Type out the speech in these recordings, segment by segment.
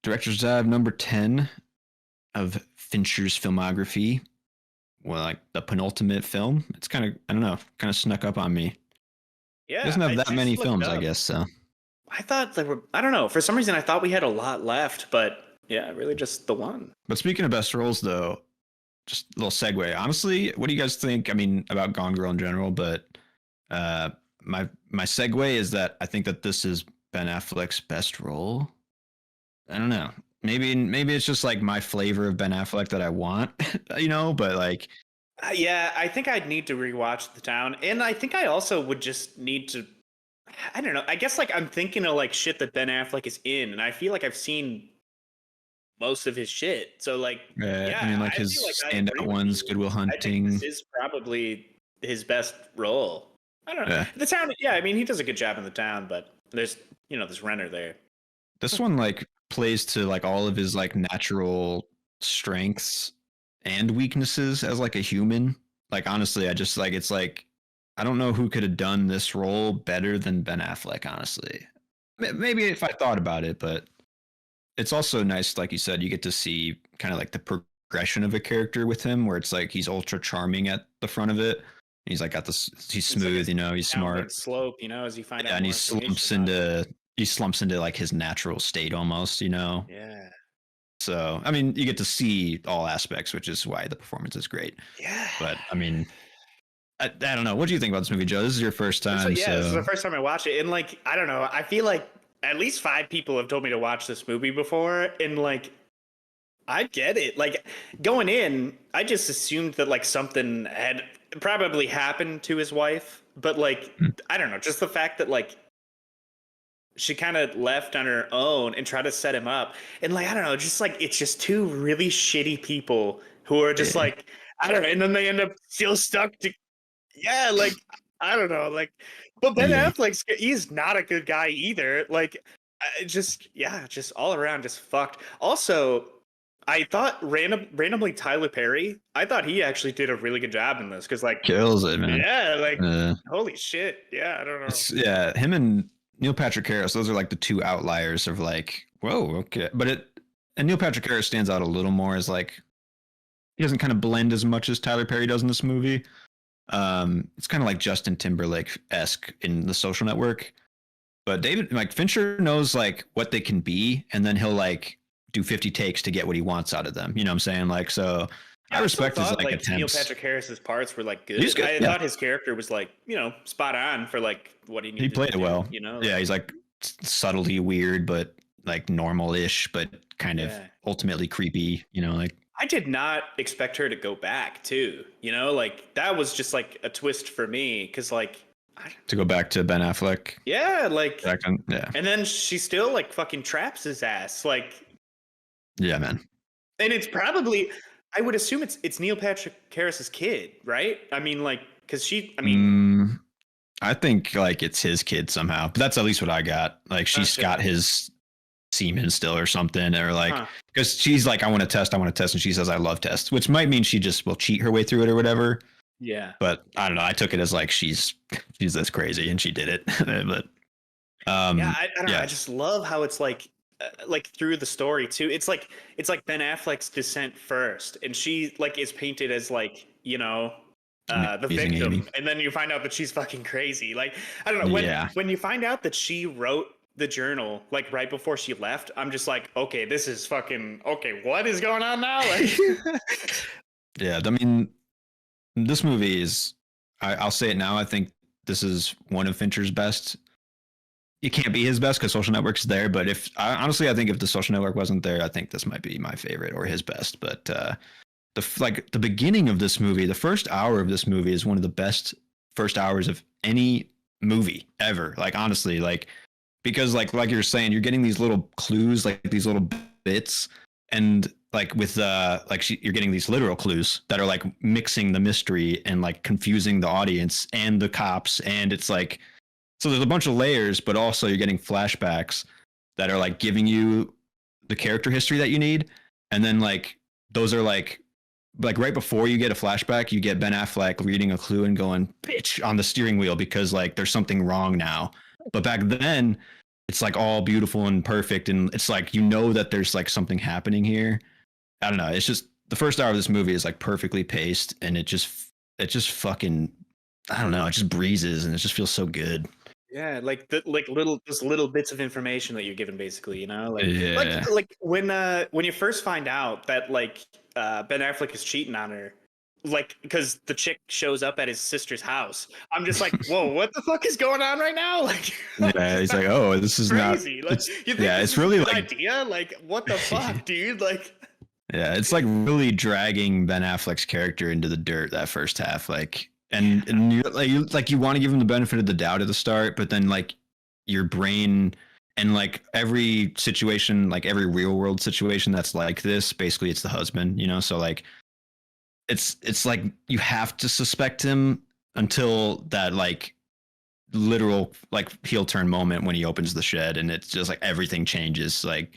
Director's Dive number 10 of Fincher's filmography. Well, like the penultimate film. It's kind of, I don't know, kind of snuck up on me. He Yeah, doesn't have I that just many looked films, I up. guess. So, I thought there were, I don't know, for some reason I thought we had a lot left, but yeah, really just the one. but speaking of best roles, though, just a little segue. Honestly, what do you guys think? I mean, about Gone Girl in general, but uh, my segue is that I think that this is Ben Affleck's best role. I don't know. Maybe it's just like my flavor of Ben Affleck that I want, But like, Yeah, I think I'd need to rewatch The Town, and I think I also would just need to. I don't know. I guess like I'm thinking of like shit that Ben Affleck is in, and I feel like I've seen most of his shit. So like, I yeah, mean, like I feel his like I standout agree with ones, you. Good Will I think this Hunting. is probably his best role. I don't know. Yeah, The Town, yeah, I mean, he does a good job in The Town, but there's this Renner there. this one like plays to like all of his like natural strengths and weaknesses as like a human. Like honestly, I just like it's like I don't know who could have done this role better than Ben Affleck. Honestly, maybe if I thought about it, but it's also nice, like you said, you get to see kind of like the progression of a character with him, where it's like he's ultra charming at the front of it. He's like got this, he's It's like a smooth, he's downward smart, slope, as you find yeah, out and more information about him. he slumps into like his natural state almost. Yeah. So I mean, you get to see all aspects, which is why the performance is great. Yeah. But I mean, I don't know. What do you think about this movie, Joe? This is your first time, This is the so first time I watched it, and like I don't know, I feel like at least 5 people have told me to watch this movie before, and like I get it. Like going in, I just assumed that like something had probably happened to his wife, but like I don't know, just the fact that like she kind of left on her own and tried to set him up, and like I don't know, just like it's just two really shitty people who are just yeah, like I don't know, and then they end up still stuck to yeah, like I don't know, like, but Ben yeah. he's not a good guy either. Like, just yeah, just all around just fucked. Also, I thought randomly Tyler Perry. I thought he actually did a really good job in this because like Kills it, man. yeah, like Uh, holy shit, yeah, I don't know. yeah, him and Neil Patrick Harris, those are like the two outliers of like, whoa, okay. And Neil Patrick Harris stands out a little more as like he doesn't kind of blend as much as Tyler Perry does in this movie. It's kind of like Justin Timberlake esque in The Social Network. But David, like Fincher knows like what they can be, and then he'll like do 50 takes to get what he wants out of them. You know what I'm saying? Like, so I I still respect his thought like like Neil attempts. Patrick Harris's parts were like He's good. good. I Yeah, thought his character was like spot on for like what he he needed to played it do. well. Yeah, he's like subtly weird, but like normal-ish, but kind of Yeah. ultimately creepy. Like I did not expect her to go back too. Like that was just like a twist for me because like to go back to Ben Affleck. yeah, like Yeah, and then she still like fucking traps his ass like yeah, man. and it's probably I would assume it's Neil Patrick Harris's kid, right? I mean like because she I mean I think like it's his kid somehow, but that's at least what I got. Like she's okay. got his semen still or something, or like Huh. because she's like, I want to test, and she says, I love tests, which might mean she just will cheat her way through it or whatever. Yeah. But I don't know. I took it as like she's this crazy and she did it. But Yeah, I don't know. yeah, I just love how it's like through the story too. It's like Ben Affleck's descent first, and she like is painted as like the amazing Amy. victim, and then you find out that she's fucking crazy. Like I don't know Yeah, when you find out that she wrote the journal like right before she left. I'm just like, okay, this is fucking okay. What is going on now? Like, yeah. I mean, this movie is. I'll say it now. I think this is one of Fincher's best. It can't be his best because Social Network's there. But honestly, I think if the Social Network wasn't there, I think this might be my favorite or his best. But the beginning of this movie, the first hour of this movie is one of the best first hours of any movie ever. Like honestly, like because like you're saying, you're getting these little clues, like these little bits, and like with you're getting these literal clues that are like mixing the mystery and like confusing the audience and the cops, and it's like so there's a bunch of layers, but also you're getting flashbacks that are like giving you the character history that you need, and then like those are like right before you get a flashback, you get Ben Affleck reading a clue and going bitch on the steering wheel because like there's something wrong now. But back then it's like all beautiful and perfect, and it's like you know that there's like something happening here. I don't know. It's just the first hour of this movie is like perfectly paced, and it just fucking I don't know. It just breezes, and it just feels so good. Yeah, like the like little just little bits of information that you're given, basically, you know, Yeah. like when you first find out that like Ben Affleck is cheating on her, like because the chick shows up at his sister's house. I'm just like, whoa, what the fuck is going on right now? Like, Yeah, he's like, oh, this is not. crazy. Like, It's you think yeah, this it's is a really good like idea? Like, what the fuck, dude? Like, yeah, it's like really dragging Ben Affleck's character into the dirt that first half. Like, yeah, and you want to give him the benefit of the doubt at the start, but then like your brain and like every situation, like every real world situation that's like this, basically it's the husband, you know. So like it's like you have to suspect him until that like literal like heel turn moment when he opens the shed and it's just like everything changes. Like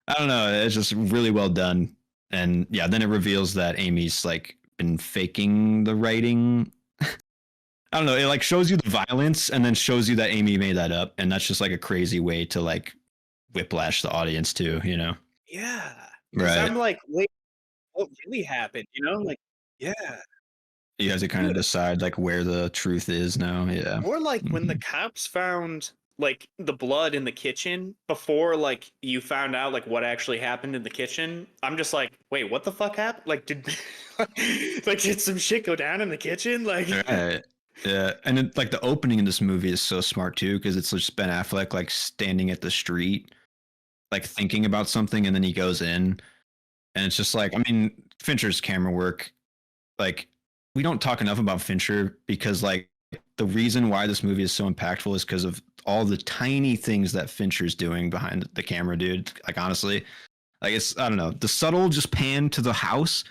I don't know. It's just really well done. And yeah, then it reveals that Amy's like been faking the writing. I don't know. It like shows you the violence and then shows you that Amy made that up. And that's just like a crazy way to like whiplash the audience too, you know? yeah. Because Right. I'm like, wait, what really happened? You know, like, yeah. You have to kind of Dude, decide like where the truth is now. Yeah. or like when the Hmm. cops found like the blood in the kitchen before like you found out like what actually happened in the kitchen. I'm just like, wait, what the fuck happened? Like did like did some shit go down in the kitchen? Like Right. Yeah. And it, like the opening in this movie is so smart too, because it's just Ben Affleck like standing at the street, like thinking about something, and then he goes in. And it's just like, I mean, Fincher's camera work, like, we don't talk enough about Fincher because, like, the reason why this movie is so impactful is because of all the tiny things that Fincher's doing behind the camera, dude. Like, honestly, like, it's, I don't know, the subtle just pan to the house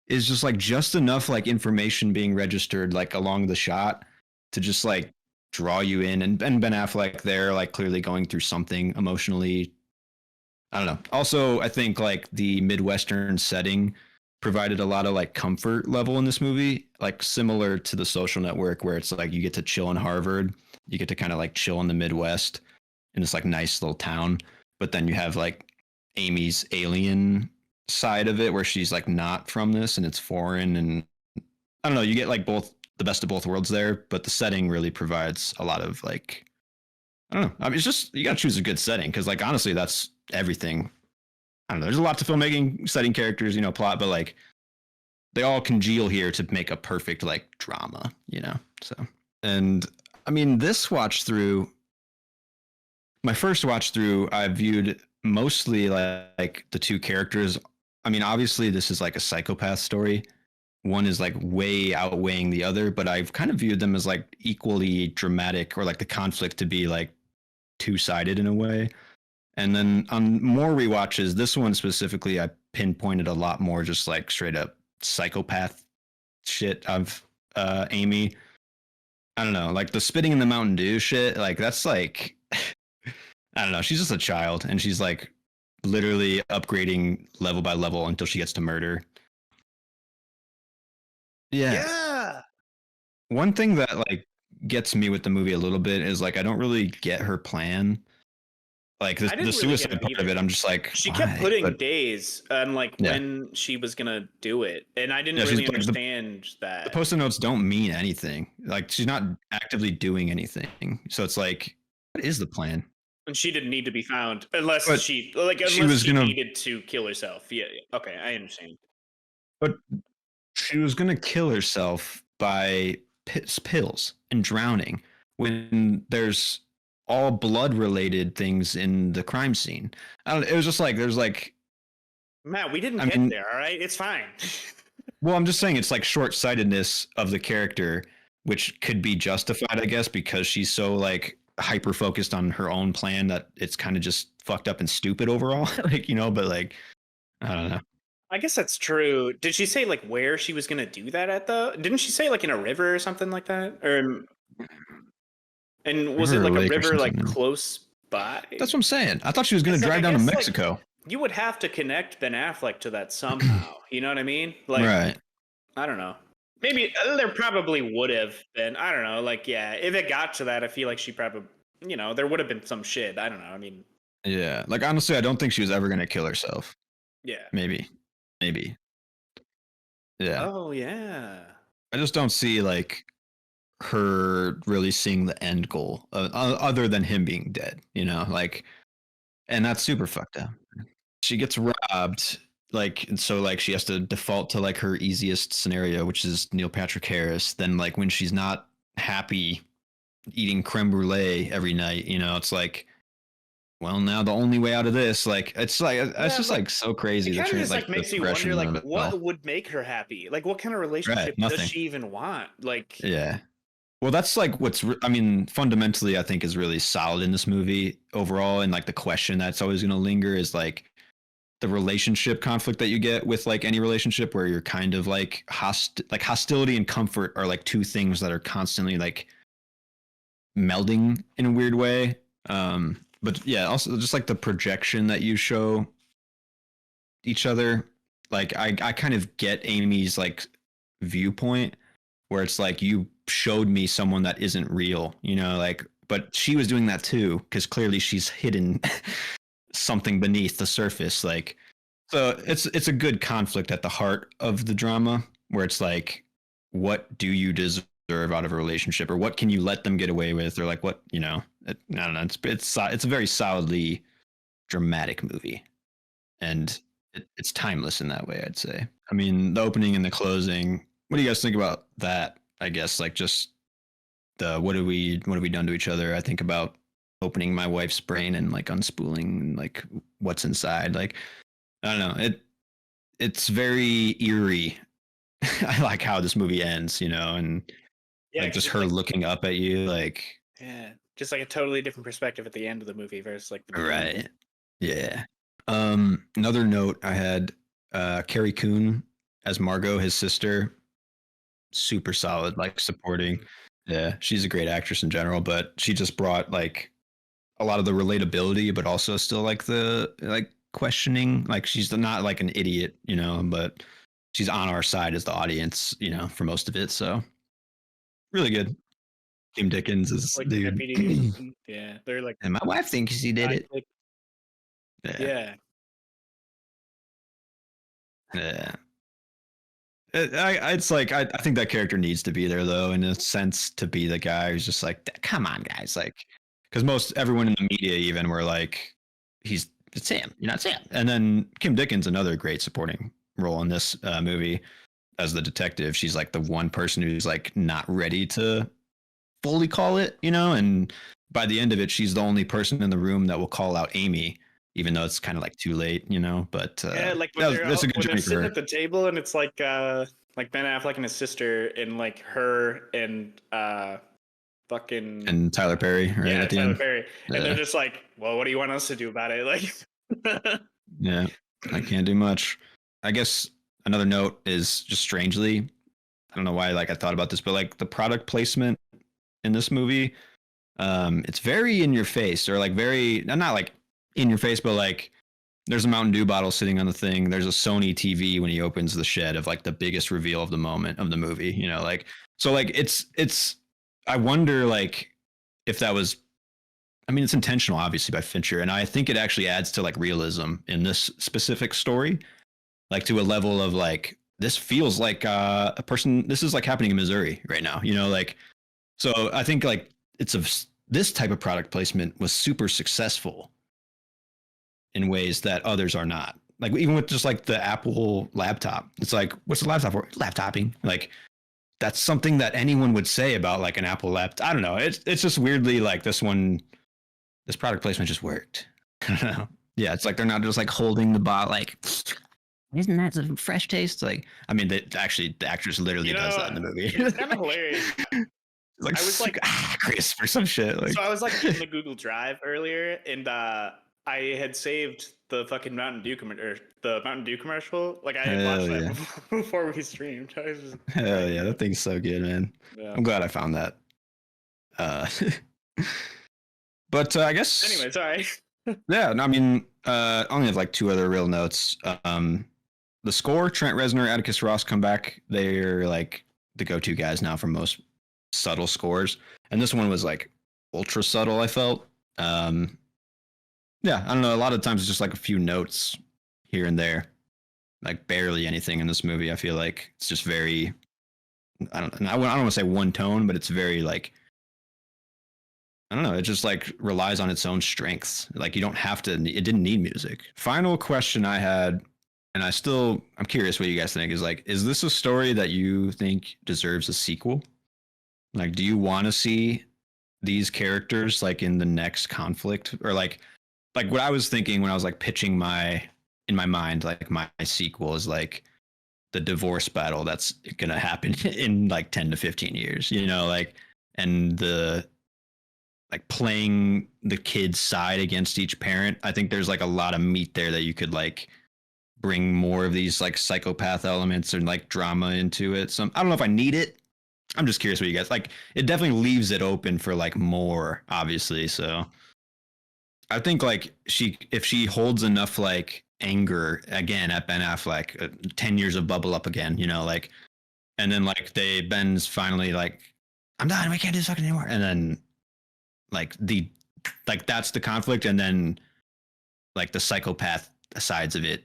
is just like just enough, like, information being registered, like, along the shot to just, like, draw you in. And Ben Affleck there, like, clearly going through something emotionally. I don't know. Also, I think like the Midwestern setting provided a lot of like comfort level in this movie, like similar to the Social Network, where it's like you get to chill in Harvard, you get to kind of like chill in the Midwest in this like nice little town, but then you have like Amy's alien side of it where she's like not from this and it's foreign, and I don't know, you get like both the best of both worlds there, but the setting really provides a lot of like I don't know. I mean, it's just you got to choose a good setting because, like, honestly, that's everything. I don't know. There's a lot to filmmaking, setting characters, you know, plot, but like they all congeal here to make a perfect like drama, you know. So, and I mean, this watch through, my first watch through, I viewed mostly like the two characters. I mean, obviously, this is like a psychopath story. One is like way outweighing the other, but I've kind of viewed them as like equally dramatic or like the conflict to be like two sided in a way. And then on more rewatches, this one specifically, I pinpointed a lot more just like straight up psychopath shit of Amy. I don't know, like the spitting in the Mountain Dew shit. Like that's like I don't know. She's just a child, and she's like literally upgrading level by level until she gets to murder. Yeah. yeah. One thing that like gets me with the movie a little bit is like I don't really get her plan. Like I the didn't really get suicide it part of either. it, I'm just like, She kept why? putting But days on like yeah, when she was gonna do it, and I didn't yeah, she's really like understand the that. post-it notes don't mean anything. Like she's not actively doing anything. So it's like, what is the plan? And she didn't need to be found unless But she like she unless was she gonna, needed to kill herself. Yeah, yeah. Okay, I understand. but she was gonna kill herself by pills and drowning when there's all blood-related things in the crime scene. I don't. It was just like there's like, Matt, we didn't I get mean, there. All right, it's fine. well, I'm just saying it's like short-sightedness of the character, which could be justified, I guess, because she's so like hyper focused on her own plan that it's kind of just fucked up and stupid overall. Like, you know, but like I don't know. I guess that's true. Did she say like where she was gonna do that at though? Didn't she say like in a river or something like that? Or and was it River or like a lake or river like something. close by? That's what I'm saying. I thought she was gonna It's like drive I down to guess like Mexico. you would have to connect Ben Affleck to that somehow. You know what I mean? Like Right. I don't know. Maybe there probably would have been. I don't know. Like yeah, if it got to that, I feel like she probably there would have been some shit. I don't know. I mean, Yeah, like honestly, I don't think she was ever gonna kill herself. yeah. Maybe. Yeah, Oh yeah. I just don't see like her really seeing the end goal other than him being dead. Like, and that's super fucked up. She gets robbed, like, and so like she has to default to like her easiest scenario, which is Neil Patrick Harris. Then like when she's not happy eating creme brulee every night, it's like, well, now the only way out of this, like, it's Yeah, just like so crazy it the kind of just like like the makes you wonder, progression like, of it what all. would make her happy? Like, what kind of Right, relationship does nothing. she even want? Like, Yeah. Well, that's like I mean, fundamentally, I think is really solid in this movie overall. And like the question that's always going to linger is like the relationship conflict that you get with like any relationship where you're kind of like hostility and comfort are like two things that are constantly like melding in a weird way. But yeah, also just like the projection that you show each other. Like I kind of get Amy's like viewpoint where it's like you showed me someone that isn't real, like, but she was doing that too because clearly she's hidden something beneath the surface, like, so it's a good conflict at the heart of the drama where it's like, what do you deserve out of a relationship, or what can you let them get away with, or like what, I don't know, it's a very solidly dramatic movie, and it's timeless in that way, I'd say. I mean, the opening and the closing, what do you guys think about that? I guess like just the what have we done to each other? I think about opening my wife's brain and like unspooling like what's inside. Like, I don't know. It's very eerie. I like how this movie ends, and yeah, like because just it's her like, looking up at you, like, yeah, just like a totally different perspective at the end of the movie versus like the beginning. right. Yeah. Another note I had, Carrie Coon as Margot, his sister, super solid, like supporting. Yeah, she's a great actress in general, but she just brought like a lot of the relatability, but also still like the like questioning. Like she's not like an idiot, but she's on our side as the audience, for most of it. So really good. Kim Dickens is Like dude. deputy, And yeah, they're like my wife thinks he did it. sidekick. Yeah. Yeah, Yeah. It's like I think that character needs to be there though, in a sense, to be the guy who's just like, come on, guys, like, because everyone in the media even were like, it's Sam, you're not Sam. And then Kim Dickens, another great supporting role in this movie as the detective. She's like the one person who's like not ready to fully call it, and by the end of it, she's the only person in the room that will call out Amy, even though it's kind of like too late, But yeah, like when that's a good when they're journey for sitting her. at the table and it's like Ben Affleck and his sister and like her and fucking And Tyler Perry, right yeah, at the Tyler end. Perry, and they're Yeah, just like, well, what do you want us to do about it? Like, yeah, I can't do much. I guess another note is just strangely, I don't know why like I thought about this, but like the product placement in this movie, it's very in your face, or like very not like in your face, but like there's a Mountain Dew bottle sitting on the thing. There's a Sony TV when he opens the shed of like the biggest reveal of the moment of the movie, like, so like it's I wonder like if that was, I mean, it's intentional obviously by Fincher, and I think it actually adds to like realism in this specific story, like to a level of like this feels like a person, this is like happening in Missouri right now, like, so I think like this type of product placement was super successful in ways that others are not. Like even with just like the Apple laptop, it's like, what's the laptop for? Laptoping. Like that's something that anyone would say about like an Apple laptop. I don't know. It's just weirdly like this product placement just worked. I don't know. Yeah, it's like they're not just like holding the bot like, isn't that a fresh taste? Like, I mean, actually the actress literally does that in the movie. it's kind of hilarious. Like, I was like, crisp or some shit. Like, so I was like in the Google Drive earlier, and I had saved the fucking the Mountain Dew commercial. Like I had watched that before we streamed. I was just hell yeah, that thing's so good, man. yeah. I'm glad I found that. But I guess Anyway, sorry. yeah. No, I mean, I only have like two other real notes. The score, Trent Reznor, Atticus Ross come back. They're like the go-to guys now for most subtle scores, and this one was like ultra subtle. I felt. Um, yeah, I don't know. A lot of times it's just like a few notes here and there, like barely anything in this movie. I feel like it's just very. I don't want to say one tone, but it's very like I don't know. It just like relies on its own strengths. Like you don't have to. It didn't need music. Final question I had, and I'm curious what you guys think. Is like, is this a story that you think deserves a sequel? Like, do you want to see these characters like in the next conflict, or like what I was thinking when I was like pitching my in my mind, like my sequel is like the divorce battle that's gonna happen in like 10 to 15 years. Like and the like playing the kid's side against each parent. I think there's like a lot of meat there that you could like bring more of these like psychopath elements and like drama into it. So I don't know if I need it. I'm just curious what you guys like. It definitely leaves it open for like more, obviously. So I think like if she holds enough like anger again at Ben Affleck, 10 years of bubble up again, like, and then like Ben's finally like, I'm done. We can't do this fucking anymore. And then like that's the conflict, and then like the psychopath sides of it,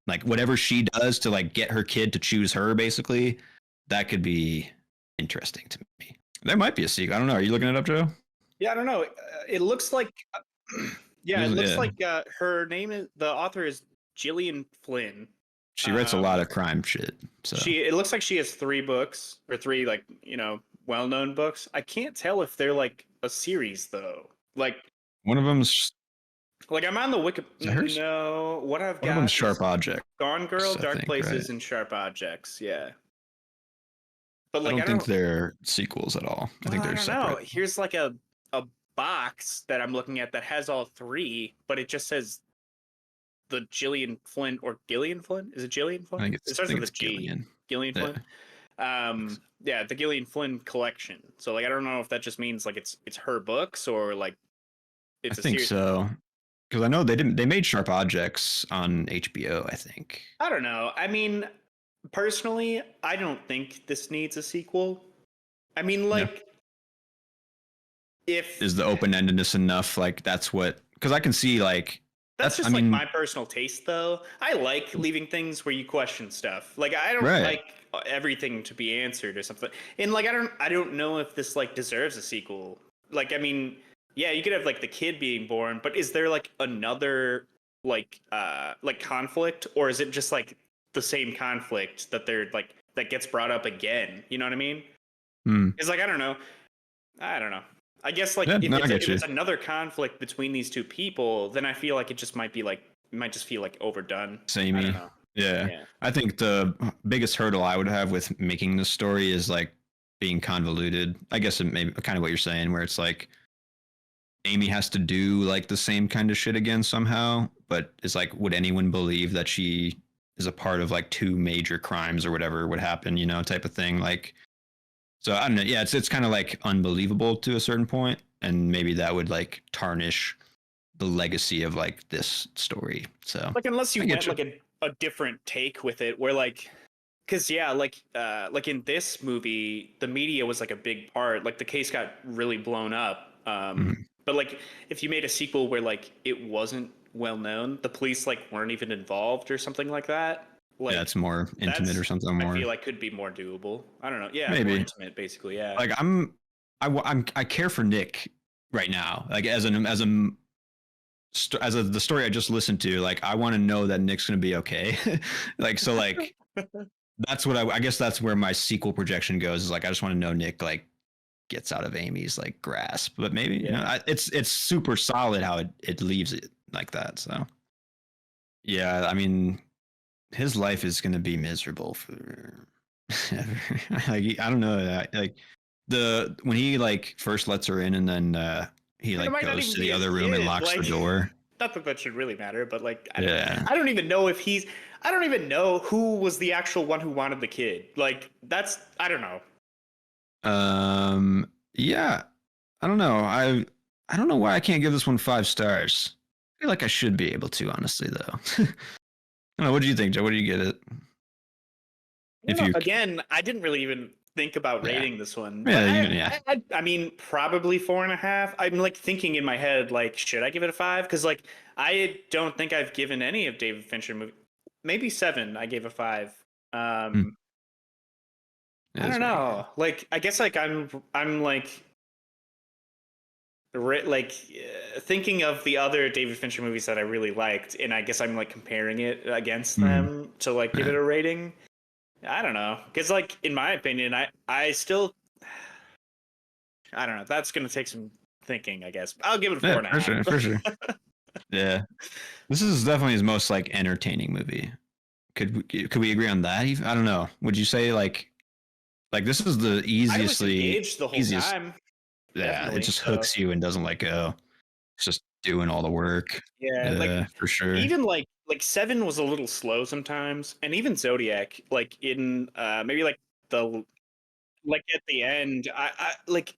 like whatever she does to like get her kid to choose her, basically, that could be interesting to me. There might be a sequel. I don't know. Are you looking it up, Joe? Yeah, I don't know. It looks like, yeah, it looks Yeah. like her name is the author is Gillian Flynn. She writes a lot of crime shit. So it looks like she has 3 books or 3 like well-known books. I can't tell if they're like a series though. Like one of them's like I'm on the Wiki. No, what I've got. One of them's Sharp Objects. Gone Girl, Dark Places, and Sharp Objects. Yeah. But like I don't think they're sequels at all. I think they're separate. No, here's like a box that I'm looking at that has all 3, but it just says the Gillian Flynn or Gillian Flynn. Is it Gillian Flynn? I think it starts with a G. Gillian Flynn. Yeah, the Gillian Flynn collection. So like I don't know if that just means like it's her books or like it's I think so. Because I know they made Sharp Objects on HBO, I think. I don't know. I mean, personally, I don't think this needs a sequel. I mean, like, if is the open-endedness enough? Like that's what, because I can see like that's just like my personal taste, though. I like leaving things where you question stuff. Like I don't like everything to be answered or something. And like I don't know if this like deserves a sequel. Like I mean, yeah, you could have like the kid being born, but is there like another like conflict, or is it just like the same conflict that they're like that gets brought up again? You know what I mean? It's like I don't know. I guess like if it's another conflict between these 2 people, then I feel like it just might just feel like overdone. Samey. Yeah. I think the biggest hurdle I would have with making this story is like being convoluted. I guess it may be kind of what you're saying, where it's like Amy has to do like the same kind of shit again somehow, but it's like, would anyone believe that she is a part of like 2 major crimes or whatever would happen, type of thing. Like, so I don't know. Yeah, it's kind of like unbelievable to a certain point, and maybe that would like tarnish the legacy of like this story. So like unless you went like a different take with it, where like, because like in this movie, the media was like a big part. Like the case got really blown up. But like if you made a sequel where like it wasn't well known, the police like weren't even involved or something like that. Like, yeah, it's more intimate or something more. I feel like could be more doable. I don't know. Yeah, maybe more intimate, basically. Yeah. Like I care for Nick right now. Like as the story I just listened to. Like I want to know that Nick's gonna be okay. Like so. Like that's what I guess that's where my sequel projection goes. Is like I just want to know Nick like gets out of Amy's like grasp. But maybe it's super solid how it leaves it like that. So yeah, I mean. His life is going to be miserable for like I don't know, like when he like first lets her in and then he like goes to the other room and locks the door. Not that that should really matter, but like I don't even know if I don't even know who was the actual one who wanted the kid. Like that's I don't know. Yeah, I don't know. I don't know why I can't give this one 5 stars. I feel like I should be able to, honestly, though. I don't know. What do you think, Joe? What do you get it? Again, I didn't really even think about Yeah. rating this one, but Yeah, yeah. I mean, probably 4.5. I'm like thinking in my head, like, should I give it a 5? Because like I don't think I've given any of David Fincher movie. Maybe 7. I gave a 5. Hmm. Um, It I is don't very good. know. Like, I guess like I'm like thinking of the other David Fincher movies that I really liked, and I guess I'm like comparing it against Mhm. them to like give Yeah. it a rating. I don't know, because like in my opinion, I still I don't know. That's gonna take some thinking, I guess. I'll give it a four Yeah, and a for half. sure, for sure. Yeah, this is definitely his most like entertaining movie. Could we agree on that? I don't know. Would you say like this is the I was easiestly engaged the whole easiest? time, Yeah, it definitely. just So hooks you and doesn't let go. It's just doing all the work. yeah, like Yeah, for sure. even like 7 was a little slow sometimes, and even Zodiac, like in maybe like the like at the end, I like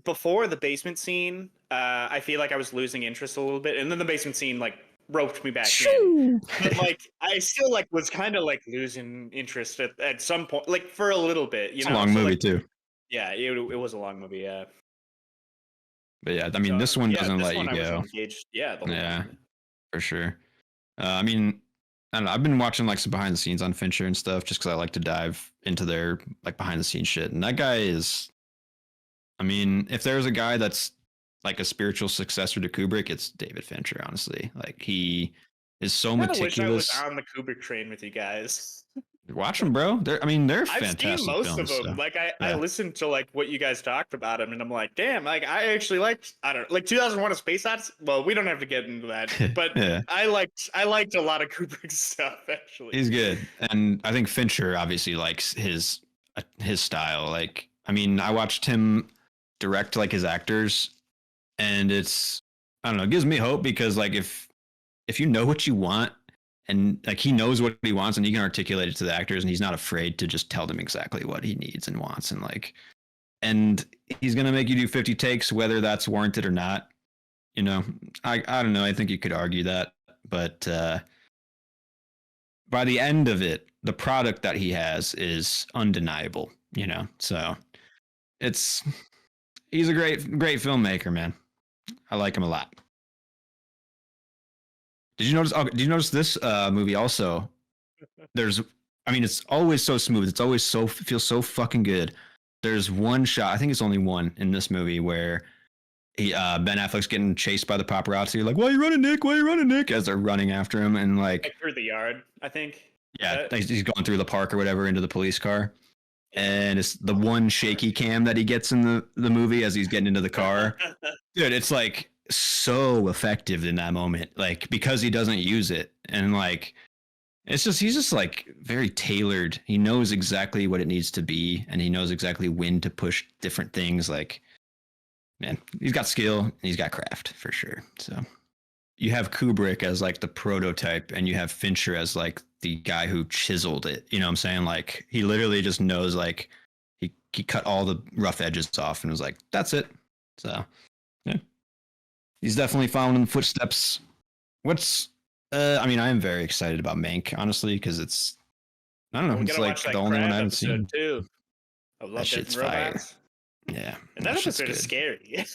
before the basement scene. I feel like I was losing interest a little bit, and then the basement scene like roped me back in. Shoo! But like I still like was kind of like losing interest at some point, like for a little bit, you It's a know. long So movie like too. yeah, it was a long movie. Yeah. But yeah, I mean, So this one yeah, doesn't this let one you I was go. engaged. Yeah, the whole Yeah, time. for sure. I mean, I don't know. I've been watching like some behind the scenes on Fincher and stuff just because I like to dive into their like behind the scenes shit. And that guy is, I mean, if there's a guy that's like a spiritual successor to Kubrick, it's David Fincher, honestly. Like he is so Kind of wish I was meticulous. on the Kubrick train with you guys. Watch them, bro. I mean, they're I've seen fantastic most of films. them. So Like I yeah, listened to like what you guys talked about him, and I'm like, damn, like I actually liked. I don't like 2001: A Space Odyssey. Well, we don't have to get into that, but yeah, I liked a lot of Kubrick stuff actually. he's good. And I think Fincher obviously likes his style. Like, I mean, I watched him direct like his actors, and it's I don't know, it gives me hope because like if you know what you want and like he knows what he wants and he can articulate it to the actors and he's not afraid to just tell them exactly what he needs and wants and he's gonna make you do 50 takes whether that's warranted or not. You know, I don't know. I think you could argue that, but by the end of it, the product that he has is undeniable. You know, so it's he's a great filmmaker, man. I like him a lot. Did you notice? Oh, did you notice this movie also? There's, I mean, it's always so smooth. It's always so feels so fucking good. There's one shot. I think it's only one in this movie where Ben Affleck's getting chased by the paparazzi. Like, why are you running, Nick? Why are you running, Nick? As they're running after him, and like, Like through the yard, I think. Is yeah, that? he's going through the park or whatever into the police car. And it's the one shaky cam that he gets in the movie as he's getting into the car. Dude, it's like so effective in that moment, like because he doesn't use it, and like it's just he's just like very tailored. He knows exactly what it needs to be, and he knows exactly when to push different things. Like, man, he's got skill and he's got craft for sure. So you have Kubrick as like the prototype, and you have Fincher as like the guy who chiseled it. You know what I'm saying? Like he literally just knows like he cut all the rough edges off and was like, that's it. So yeah, he's definitely following in the footsteps. What's I mean, I am very excited about Mank, honestly, because it's I don't Oh, know, we it's gotta watch like the that only one I crab haven't episode seen. too. I That love Death shit's and fire. Robots, Yeah, and that that shit's episode is good. scary.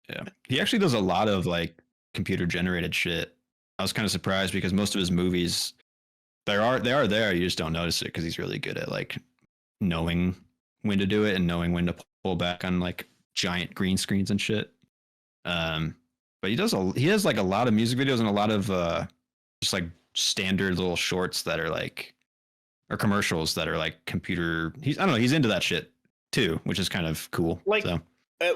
Yeah, he actually does a lot of like computer generated shit. I was kind of surprised because most of his movies they are there. You just don't notice it because he's really good at like knowing when to do it and knowing when to pull back on like giant green screens and shit. Um, but he has like a lot of music videos and a lot of just like standard little shorts that are like or commercials that are like computer. He's I don't know. He's into that shit too, which is kind of cool. Like, So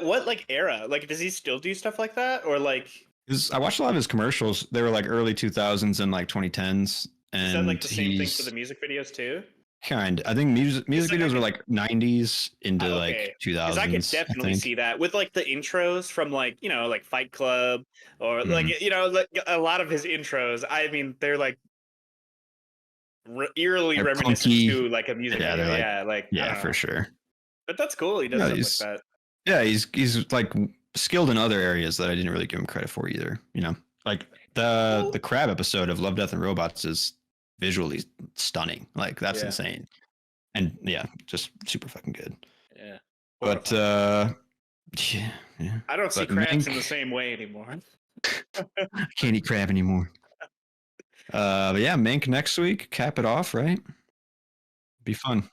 what like era? Like, does he still do stuff like that, or like I watched a lot of his commercials. They were like early 2000s and like 2010s, is that like and the same thing for he's the music videos too? I think Because music like I videos were could like 90s into like okay, because I could 2000s. I definitely think. see that with like the intros from like like Fight Club or like Mm. like a lot of his intros. I mean, they're like eerily They're reminiscent clunky. to like a music Yeah, video. they're like Yeah, like I yeah, don't for know, sure. but that's cool. He does Yeah, stuff like that. he's like skilled in other areas that I didn't really give him credit for either. You know, like Well, the crab episode of Love, Death, and Robots is visually stunning. Like that's yeah. insane. And yeah, just super fucking good. Yeah. But Horrifying. yeah, yeah. I don't see But crabs in Mank, the same way anymore. I can't eat crab anymore. But yeah, Mank next week. Cap it off, right? Be fun.